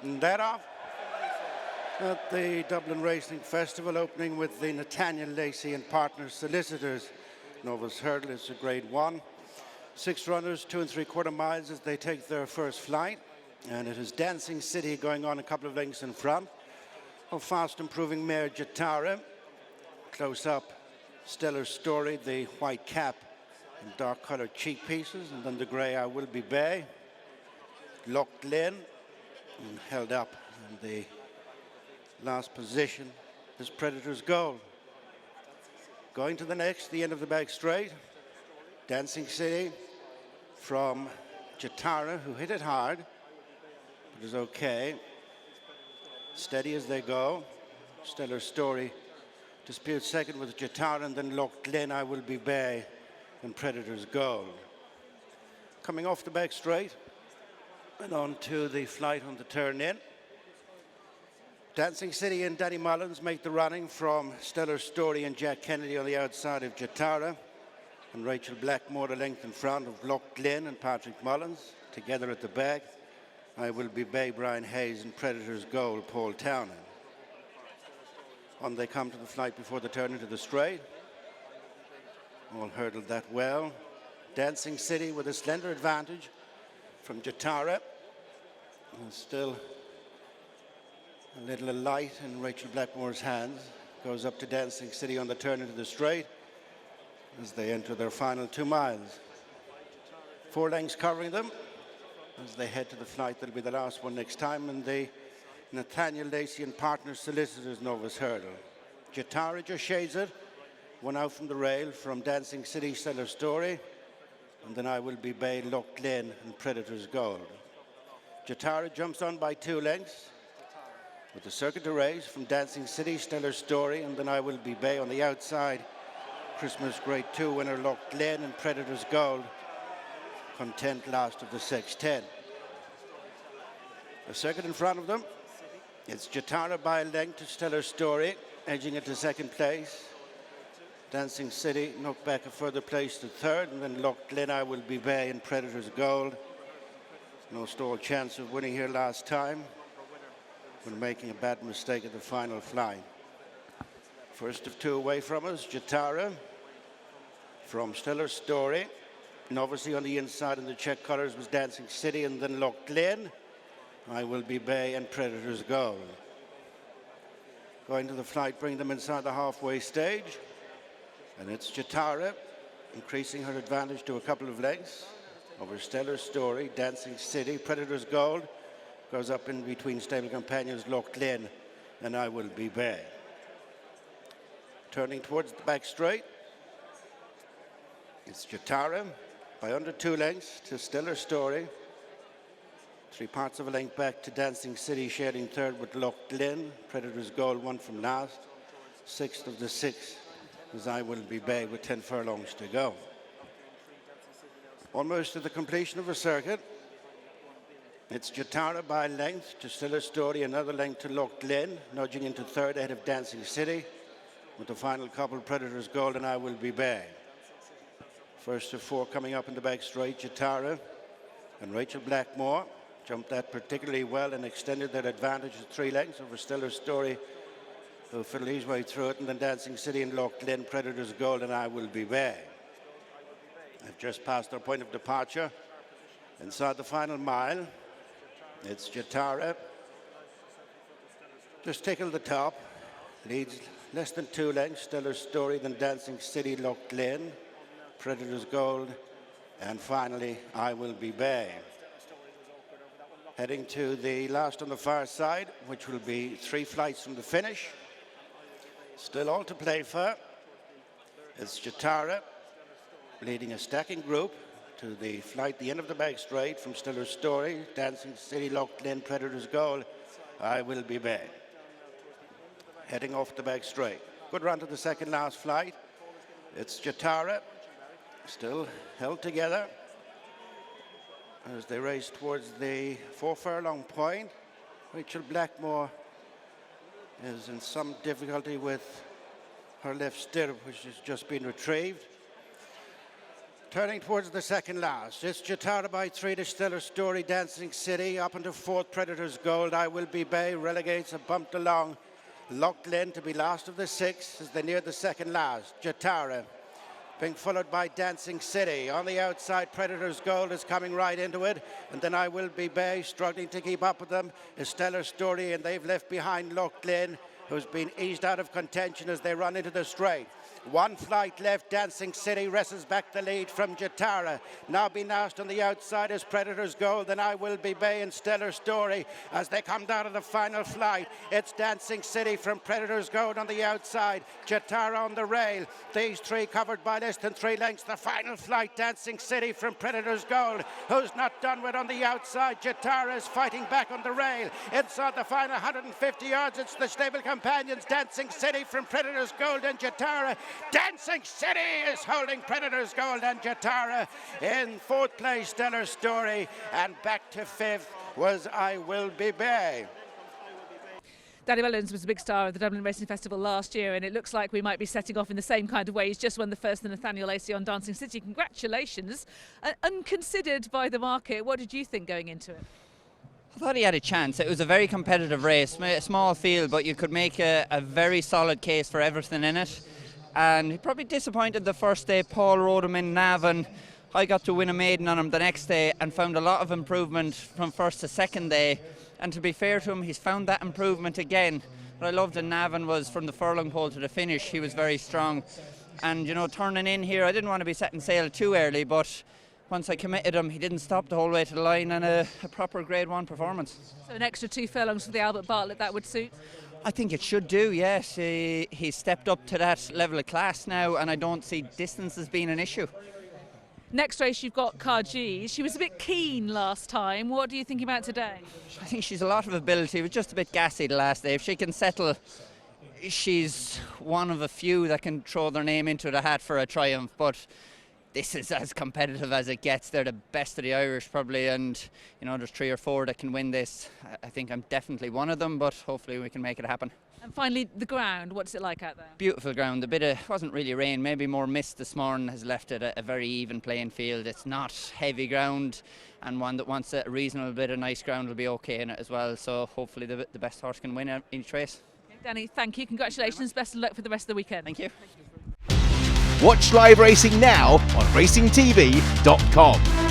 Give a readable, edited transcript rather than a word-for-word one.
And that off at the Dublin Racing Festival, opening with the Nathaniel, Lacy and partner Solicitors. Novice hurdle is a grade 1. 6 runners, 2 3/4 miles as they take their first flight. And it is Dancing City going on a couple of lengths in front of fast improving mare Jetara. Close up, Stellar Story, the white cap and dark coloured cheek pieces, and then the grey I Will Be Bay. Locked in and held up in the last position is Predator's Goal. Going to the next, the end of the back straight. Dancing City from Jetara, who hit it hard, but is okay. Steady as they go. Stellar Story disputes second with Jetara, and then Locked in, I Will Be Bay, and Predator's Goal. Coming off the back straight and on to the flight on the turn in. Dancing City and Danny Mullins make the running from Stellar Story and Jack Kennedy on the outside of Jetara, and Rachael Blackmore a length in front of Locked in and Patrick Mullins. Together at the back, I Will Be Bay, Brian Hayes, and Predator's Goal, Paul Townend. On they come to the flight before the turn into the straight. All hurdled that well. Dancing City with a slender advantage from Jetara. And still a little light in Rachael Blackmore's hands. Goes up to Dancing City on the turn into the straight as they enter their final 2 miles. 4 lengths covering them as they head to the flight that'll be the last one next time in the Nathaniel, Lacy and partner Solicitors Novice hurdle. Jetara just shades it. 1 out from the rail from Dancing City, Stellar Story, and then I Will Be Bay, Locked in and Predator's Goal. Jetara jumps on by 2 lengths with the circuit to race from Dancing City, Stellar Story, and then I Will Be Bay on the outside. Christmas Grade 2 winner Locked in and Predator's Gold. Content last of the 6-10. The circuit in front of them. It's Jetara by a length to Stellar Story, edging it to second place. Dancing City knocked back a further place to third, and then Locked in, I Will Be Bay and Predator's Gold. No stall chance of winning here last time when making a bad mistake at the final flight. First of 2 away from us, Jetara from Stellar Story. Novice on the inside in the check colours was Dancing City, and then Locked in, I Will Be Bay and Predator's Goal. Going to the flight, bring them inside the halfway stage. And it's Jetara increasing her advantage to a couple of lengths over Stellar Story. Dancing City, Predator's Gold goes up in between stable companions Locked in and I Will Be Bay. Turning towards the back straight, it's Jetara by under 2 lengths to Stellar Story. 3 parts of a length back to Dancing City, sharing third with Locked in. Predator's Goal 1 from last. 6th of the 6 as I Will Be Bay with 10 furlongs to go. Almost to the completion of a circuit. It's Jetara by length to Stellar Story, another length to Locked in, nudging into third ahead of Dancing City, with the final couple, Predator's Gold and I Will Be Bay. First of 4 coming up in the back straight, Jetara and Rachael Blackmore jumped that particularly well and extended their advantage to 3 lengths over Stellar Story, who fiddled his way through it, and then Dancing City and Locked in, Predator's Gold and I Will Be Bay. They've just passed their point of departure. Inside the final mile, it's Jetara. Just tickle the top. Leads less than 2 lengths. Stellar Story, then Dancing City, Locked in, Predator's Gold, and finally, I Will Be Bay. Heading to the last on the far side, which will be 3 flights from the finish. Still all to play for. It's Jetara leading a stacking group to the flight, the end of the back straight from Stellar Story, Dancing City, Locked in, Predator's Goal, I Will Be Bay. Heading off the back straight. Good run to the second last flight. It's Jetara, still held together as they race towards the 4 furlong point. Rachael Blackmore is in some difficulty with her left stirrup, which has just been retrieved. Turning towards the second last, it's Jetara by 3 to Stellar Story, Dancing City, up into 4th, Predator's Gold, I Will Be Bay, relegates and bumped along. Loughlin to be last of the 6 as they near the second last. Jetara being followed by Dancing City. On the outside, Predator's Gold is coming right into it, and then I Will Be Bay struggling to keep up with them is Stellar Story, and they've left behind Loughlin, who's been eased out of contention as they run into the straight. One flight left, Dancing City wrestles back the lead from Jetara. Now being asked on the outside is Predator's Gold, then I Will Be Bay and Stellar Story as they come down to the final flight. It's Dancing City from Predator's Gold on the outside, Jetara on the rail. These 3 covered by less than 3 lengths. The final flight, Dancing City from Predator's Gold, who's not done with on the outside. Jetara is fighting back on the rail. Inside the final 150 yards, it's the stable companions, Dancing City from Predator's Gold and Jetara. Dancing City is holding Predator's Gold and Jetara. In 4th place, Stellar Story, and back to 5th was I Will Be Bay. Danny Mullins was a big star of the Dublin Racing Festival last year, and it looks like we might be setting off in the same kind of way. He's just won the first, the Nathaniel Lacy on Dancing City. Congratulations. Unconsidered by the market, what did you think going into it? I thought he had a chance. It was a very competitive race, a small field, but you could make a very solid case for everything in it. And he probably disappointed the first day. Paul rode him in Navan. I got to win a maiden on him the next day and found a lot of improvement from first to second day. And to be fair to him, he's found that improvement again. What I loved in Navan was from the furlong pole to the finish, he was very strong. And, you know, turning in here, I didn't want to be setting sail too early, but once I committed him, he didn't stop the whole way to the line, and a proper Grade 1 performance. So an extra 2 furlongs for the Albert Bartlett, that would suit? I think it should do, yes. He's stepped up to that level of class now, and I don't see distance as being an issue. Next race you've got Karji. She was a bit keen last time. What do you think about today? I think she's a lot of ability. Was just a bit gassy the last day. If she can settle, she's one of a few that can throw their name into the hat for a triumph, but this is as competitive as it gets. They're the best of the Irish probably, and you know, there's 3 or 4 that can win this. I think I'm definitely one of them, but hopefully we can make it happen. And finally, the ground, what's it like out there? Beautiful ground. Wasn't really rain, maybe more mist this morning has left it a very even playing field. It's not heavy ground, and one that wants a reasonable bit of nice ground will be okay in it as well, so hopefully the best horse can win each race. Okay, Danny, thank you. Congratulations. Best of luck for the rest of the weekend. Thank you. Watch live racing now on racingtv.com.